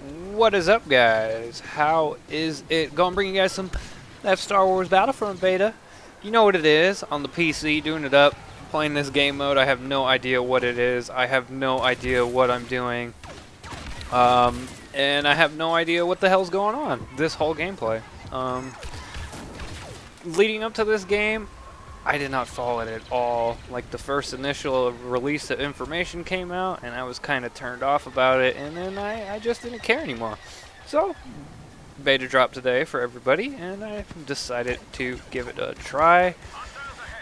What is up, guys? How is it going? Bringing you guys some that Star Wars Battlefront beta. You know what it is on the PC, doing it up, playing this game mode. I have no idea what it is. I have no idea what I'm doing. And I have no idea what the hell's going on. This whole gameplay. Leading up to this game, I did not follow it at all. Like, the first initial release of information came out, and I was kind of turned off about it, and then I just didn't care anymore. So, beta dropped today for everybody, and I decided to give it a try.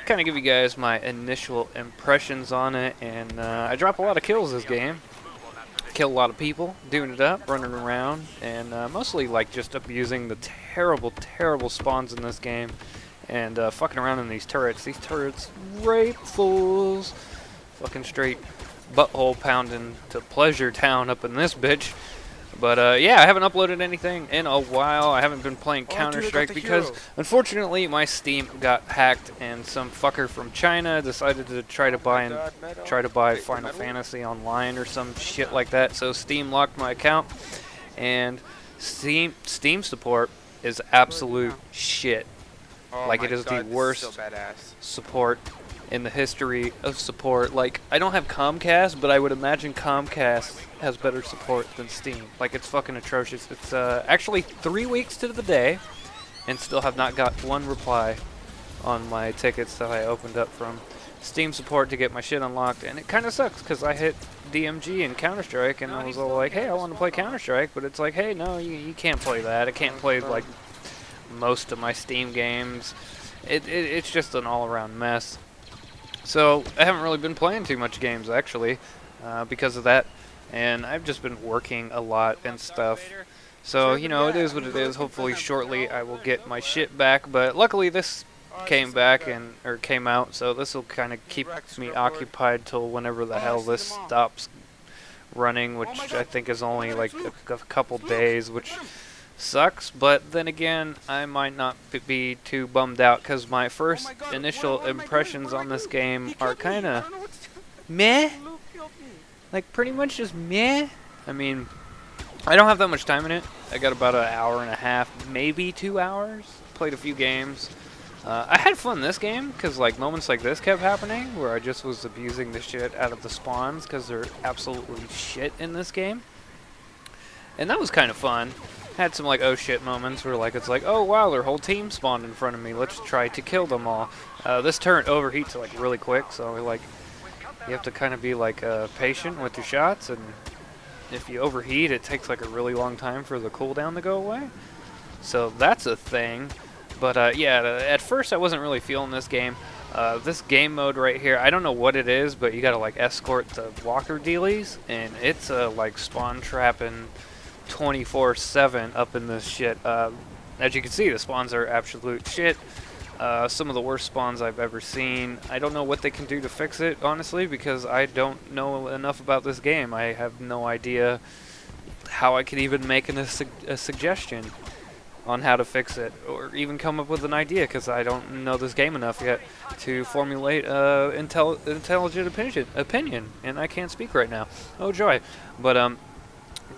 Kind of give you guys my initial impressions on it, and I drop a lot of kills this game. Kill a lot of people, doing it up, running around, and mostly like just abusing the terrible, terrible spawns in this game. And fucking around in these turrets. These turrets rape fools. Fucking straight butthole pounding to Pleasure Town up in this bitch. But yeah, I haven't uploaded anything in a while. I haven't been playing Counter-Strike because unfortunately my Steam got hacked and some fucker from China decided to try to buy Final Fantasy Online or some shit like that. So Steam locked my account, and Steam support is absolute shit. Oh like, it is the worst so support in the history of support. Like, I don't have Comcast, but I would imagine Comcast has better support than Steam. Like, it's fucking atrocious. It's actually 3 weeks to the day, and still have not got one reply on my tickets that I opened up from Steam support to get my shit unlocked. And it kind of sucks, because I hit DMG and Counter-Strike, and I was all like, hey, I want to play Counter-Strike, but it's like, hey, no, you can't play that. I can't play, like, most of my Steam games. It's just an all-around mess. So I haven't really been playing too much games actually because of that, and I've just been working a lot and stuff. So, you know, it is what it is. Hopefully shortly I will get my shit back, but luckily this came back or came out, so this will kind of keep me occupied till whenever the hell this stops running, which I think is only like a couple days, which sucks. But then again, I might not be too bummed out, because my first initial impressions on this game are kind of meh. Like, pretty much just meh. I mean, I don't have that much time in it. I got about an hour and a half, maybe 2 hours. Played a few games. I had fun this game, because like moments like this kept happening, where I just was abusing the shit out of the spawns, because they're absolutely shit in this game. And that was kind of fun. Had some like oh shit moments where like it's like, oh wow, their whole team spawned in front of me, let's try to kill them all. This turret overheats like really quick, so like you have to kind of be like patient with your shots, and if you overheat it takes like a really long time for the cooldown to go away. So that's a thing. But yeah, at first I wasn't really feeling this game. This game mode right here, I don't know what it is, but you gotta like escort the walker dealies, and it's like spawn trapping 24/7 up in this shit. As you can see, the spawns are absolute shit. Some of the worst spawns I've ever seen. I don't know what they can do to fix it, honestly, because I don't know enough about this game. I have no idea how I could even make a suggestion on how to fix it, or even come up with an idea, because I don't know this game enough yet to formulate intelligent opinion, and I can't speak right now. Oh joy. But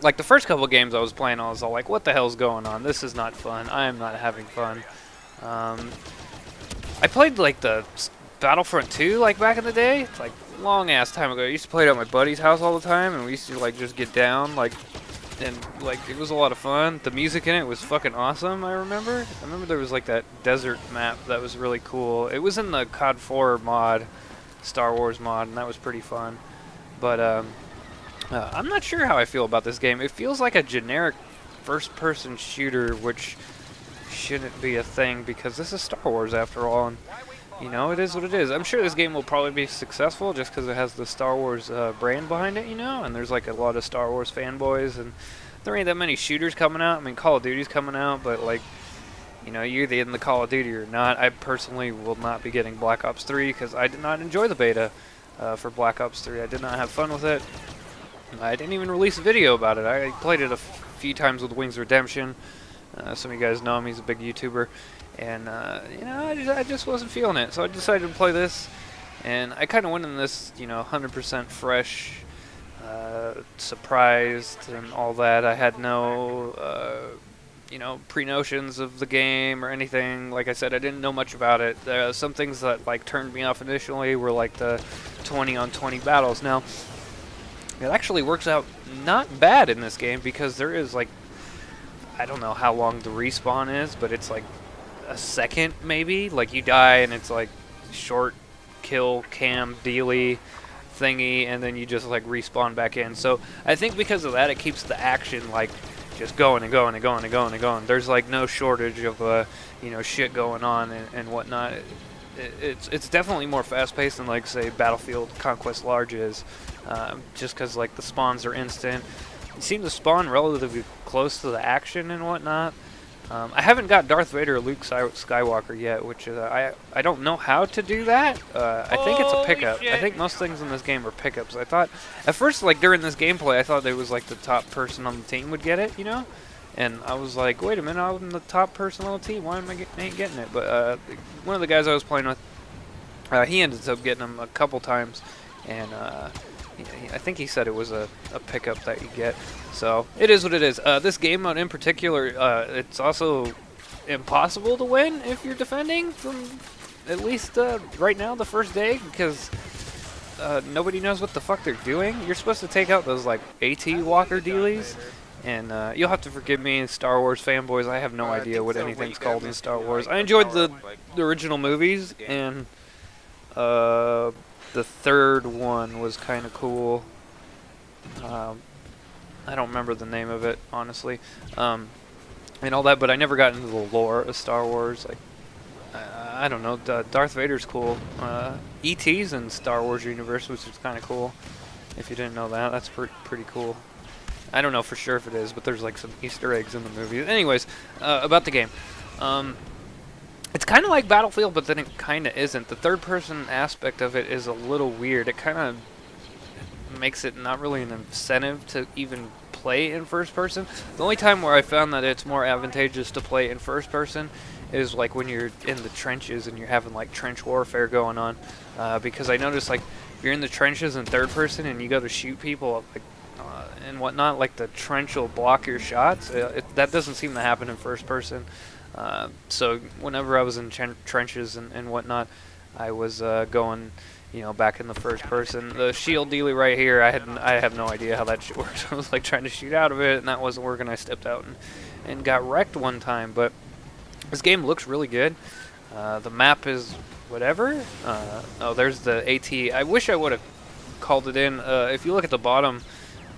like the first couple games I was playing, I was all like, what the hell's going on? This is not fun. I am not having fun. I played like the Battlefront 2 like back in the day. It's like long ass time ago. I used to play it at my buddy's house all the time, and we used to like just get down like, and like it was a lot of fun. The music in it was fucking awesome. I remember there was like that desert map that was really cool. It was in the COD 4 mod, Star Wars mod, and that was pretty fun. But I'm not sure how I feel about this game. It feels like a generic first-person shooter, which shouldn't be a thing, because this is Star Wars after all, and you know, it is what it is. I'm sure this game will probably be successful just because it has the Star Wars brand behind it, you know, and there's like a lot of Star Wars fanboys, and there ain't that many shooters coming out. I mean, Call of Duty's coming out, but like, you know, you're either in the Call of Duty or not. I personally will not be getting Black Ops 3 because I did not enjoy the beta for Black Ops 3. I did not have fun with it. I didn't even release a video about it. I played it a few times with Wings Redemption. Some of you guys know him. He's a big YouTuber. And, you know, I just wasn't feeling it. So I decided to play this. And I kind of went in this, you know, 100% fresh, surprised and all that. I had no, pre-notions of the game or anything. Like I said, I didn't know much about it. Some things that like turned me off initially were like the 20-on-20 battles. Now, it actually works out not bad in this game because there is like, I don't know how long the respawn is, but it's like a second maybe. Like you die and it's like short kill cam dealy thingy, and then you just like respawn back in. So I think because of that, it keeps the action like just going and going and going and going and going. There's like no shortage of shit going on and whatnot. It's definitely more fast-paced than like say Battlefield Conquest Large is, just because like the spawns are instant. You seem to spawn relatively close to the action and whatnot. I haven't got Darth Vader or Luke Skywalker yet, which I don't know how to do that. I think it's a pickup. I think most things in this game are pickups. I thought at first, like during this gameplay, I thought it was like the top person on the team would get it, and I was like, wait a minute, I'm the top person on the team. Why am I ain't getting it? But one of the guys I was playing with, he ended up getting them a couple times, and I think he said it was a pickup that you get. So it is what it is. This game mode in particular, it's also impossible to win if you're defending from at least right now the first day, because nobody knows what the fuck they're doing. You're supposed to take out those like AT walker dealies, and you'll have to forgive me, Star Wars fanboys. I have no idea what anything's called in Star Wars. I enjoyed the original movies, and the third one was kind of cool. I don't remember the name of it, honestly, and all that, but I never got into the lore of Star Wars. Like, I don't know, Darth Vader's cool. E.T.'s in Star Wars universe, which is kind of cool. If you didn't know that, that's pretty cool. I don't know for sure if it is, but there's like some Easter eggs in the movie. Anyways, about the game. It's kind of like Battlefield, but then it kind of isn't. The third-person aspect of it is a little weird. It kind of makes it not really an incentive to even play in first person. The only time where I found that it's more advantageous to play in first person is like when you're in the trenches and you're having like trench warfare going on. Because I noticed like if you're in the trenches in third person and you go to shoot people like, and whatnot, like the trench will block your shots. That doesn't seem to happen in first person. So whenever I was in trenches and whatnot, I was going, back in the first person. The shield dealy right here, I have no idea how that shit works. I was like trying to shoot out of it, and that wasn't working. I stepped out and got wrecked one time. But this game looks really good. The map is whatever. Oh, there's the AT. I wish I would have called it in. If you look at the bottom,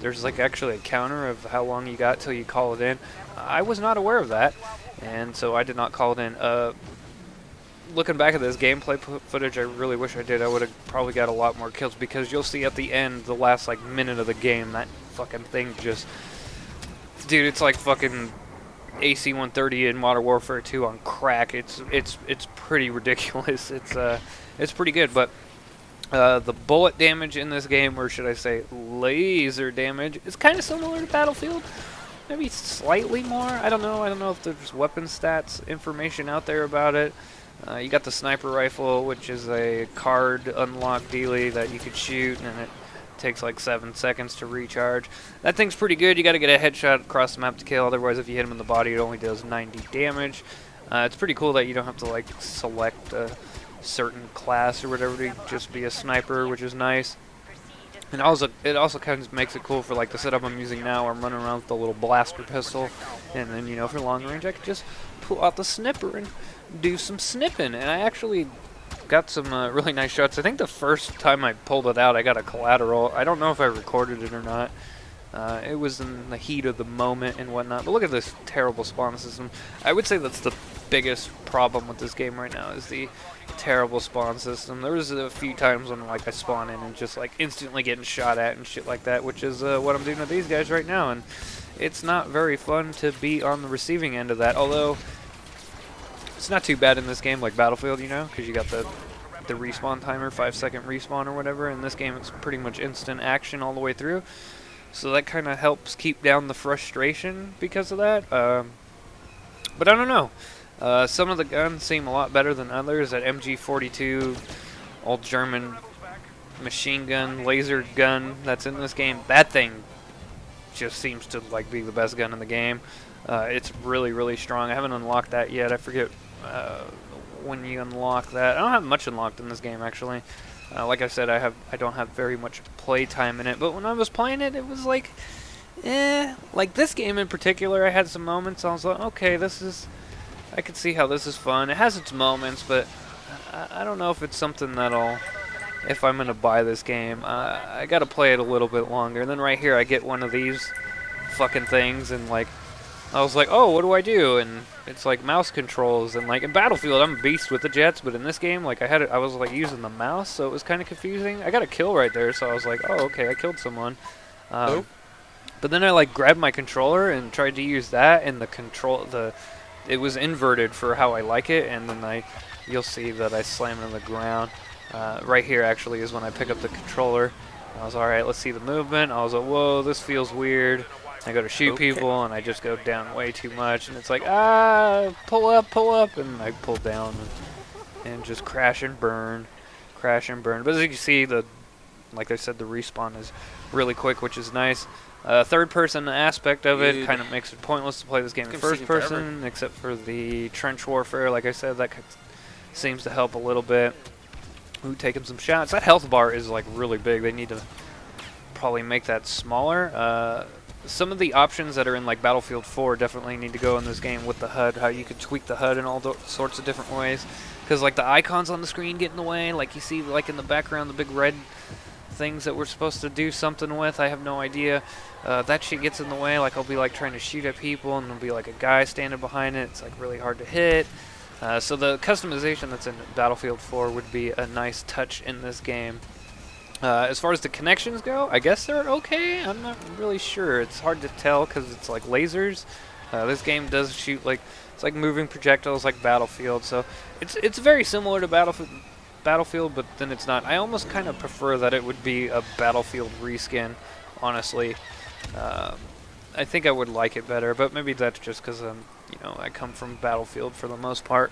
there's like actually a counter of how long you got till you call it in. I was not aware of that, and so I did not call it in. Looking back at this gameplay footage, I really wish I did. I would have probably got a lot more kills, because you'll see at the end, the last like minute of the game, that fucking thing just, dude, it's like fucking AC-130 in Modern Warfare 2 on crack. It's pretty ridiculous. It's pretty good, but the bullet damage in this game, or should I say laser damage, is kind of similar to Battlefield. Maybe slightly more. I don't know. I don't know if there's weapon stats information out there about it. You got the sniper rifle, which is a card unlock dealy that you could shoot, and it takes like 7 seconds to recharge. That thing's pretty good. You got to get a headshot across the map to kill. Otherwise, if you hit him in the body, it only does 90 damage. It's pretty cool that you don't have to like select a certain class or whatever to just be a sniper, which is nice. And it also kind of makes it cool for like the setup I'm using now. I'm running around with the little blaster pistol, and then for long range I could just pull out the snipper and do some snipping. And I actually got some really nice shots. I think the first time I pulled it out, I got a collateral. I don't know if I recorded it or not. It was in the heat of the moment and whatnot. But look at this terrible spawn system. I would say that's the biggest problem with this game right now, is the terrible spawn system. There was a few times when like I spawn in and just like instantly getting shot at and shit like that, which is what I'm doing with these guys right now, and it's not very fun to be on the receiving end of that. Although it's not too bad in this game like Battlefield, because you got the respawn timer, 5-second respawn or whatever. In this game, it's pretty much instant action all the way through, so that kind of helps keep down the frustration because of that. But I don't know. Some of the guns seem a lot better than others. That MG42, old German machine gun, laser gun that's in this game. That thing just seems to like be the best gun in the game. It's really, really strong. I haven't unlocked that yet. I forget when you unlock that. I don't have much unlocked in this game actually. Like I said, I don't have very much play time in it. But when I was playing it, it was like, like this game in particular. I had some moments. I was like, okay, I could see how this is fun. It has its moments, but I don't know if it's something if I'm gonna buy this game. I gotta play it a little bit longer. And then right here, I get one of these fucking things, and like, I was like, oh, what do I do? And it's like mouse controls, and like in Battlefield, I'm a beast with the jets, but in this game, like I was like using the mouse, so it was kind of confusing. I got a kill right there, so I was like, oh, okay, I killed someone. But then I like grabbed my controller and tried to use that, and it was inverted for how I like it, and then you'll see that I slam it on the ground. Right here actually is when I pick up the controller. I was alright, let's see the movement. I was like, whoa, this feels weird. I go to shoot people, and I just go down way too much, and it's like, pull up, and I pull down, and just crash and burn. But as you can see, like I said, the respawn is really quick, which is nice. Third-person aspect of it kind of makes it pointless to play this game in first person, except for the trench warfare. Like I said, that seems to help a little bit. Ooh, taking some shots. That health bar is like really big. They need to probably make that smaller. Some of the options that are in like Battlefield 4 definitely need to go in this game with the HUD. How you could tweak the HUD in all sorts of different ways. Because like the icons on the screen get in the way. Like you see like in the background the big red things that we're supposed to do something with. I have no idea. That shit gets in the way. Like I'll be like trying to shoot at people, and there'll be like a guy standing behind it. It's like really hard to hit. So the customization that's in Battlefield 4 would be a nice touch in this game. As far as the connections go, I guess they're okay. I'm not really sure. It's hard to tell because it's like lasers. This game does shoot like, it's like moving projectiles like Battlefield. So it's very similar to Battlefield, but then it's not. I almost kind of prefer that it would be a Battlefield reskin, honestly. I think I would like it better, but maybe that's just because I come from Battlefield for the most part,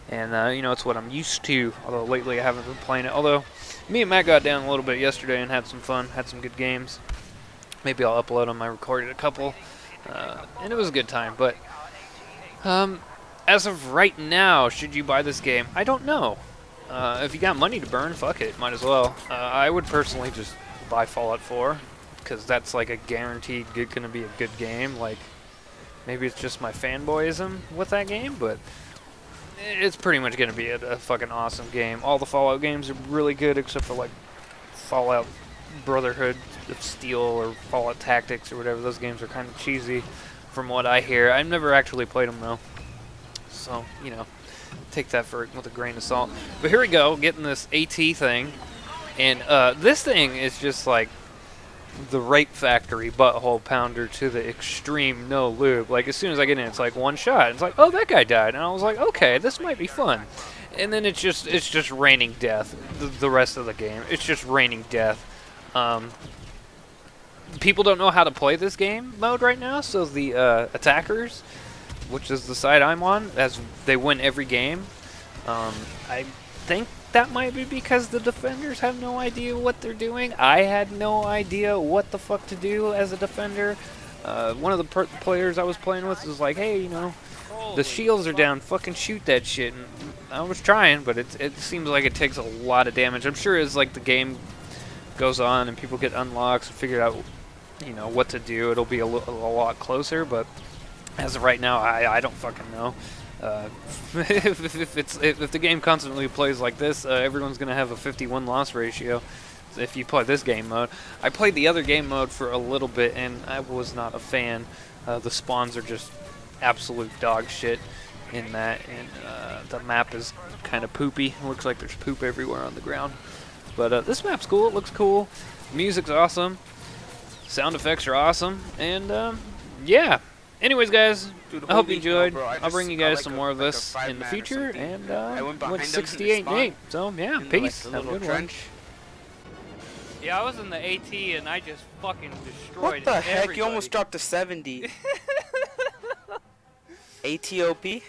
and it's what I'm used to. Although lately I haven't been playing it. Although me and Matt got down a little bit yesterday and had some fun, had some good games. Maybe I'll upload them. I recorded a couple, and it was a good time. But as of right now, should you buy this game? I don't know. If you got money to burn, fuck it, might as well. I would personally just buy Fallout 4. Because that's like a guaranteed gonna be a good game. Like, maybe it's just my fanboyism with that game, but it's pretty much gonna be a fucking awesome game. All the Fallout games are really good, except for like Fallout Brotherhood of Steel or Fallout Tactics or whatever. Those games are kind of cheesy, from what I hear. I've never actually played them though, so take that with a grain of salt. But here we go, getting this AT thing, and this thing is just like the Rape Factory butthole pounder to the extreme, no lube. Like as soon as I get in, it's like one shot. It's like, oh, that guy died, and I was like, okay, this might be fun. And then it's just raining death. The rest of the game, it's just raining death. People don't know how to play this game mode right now, so the attackers, which is the side I'm on, as they win every game. I think that might be because the defenders have no idea what they're doing. I had no idea what the fuck to do as a defender. One of the players I was playing with was like, hey, the shields are down, fucking shoot that shit. And I was trying, but it seems like it takes a lot of damage. I'm sure as like the game goes on and people get unlocks and figure out what to do, it'll be a lot closer, but as of right now, I don't fucking know. If the game constantly plays like this, everyone's gonna have a 51 loss ratio. If you play this game mode, I played the other game mode for a little bit, and I was not a fan. The spawns are just absolute dog shit in that, and the map is kind of poopy. It looks like there's poop everywhere on the ground. But this map's cool. It looks cool. Music's awesome. Sound effects are awesome, and yeah. Anyways, guys, I hope you enjoyed. I'll bring you guys some more of this in the future, and went 68-8. So yeah, peace. Have a good one. Yeah, I was in the AT and I just fucking destroyed What the heck? everybody. You almost dropped to 70. ATOP?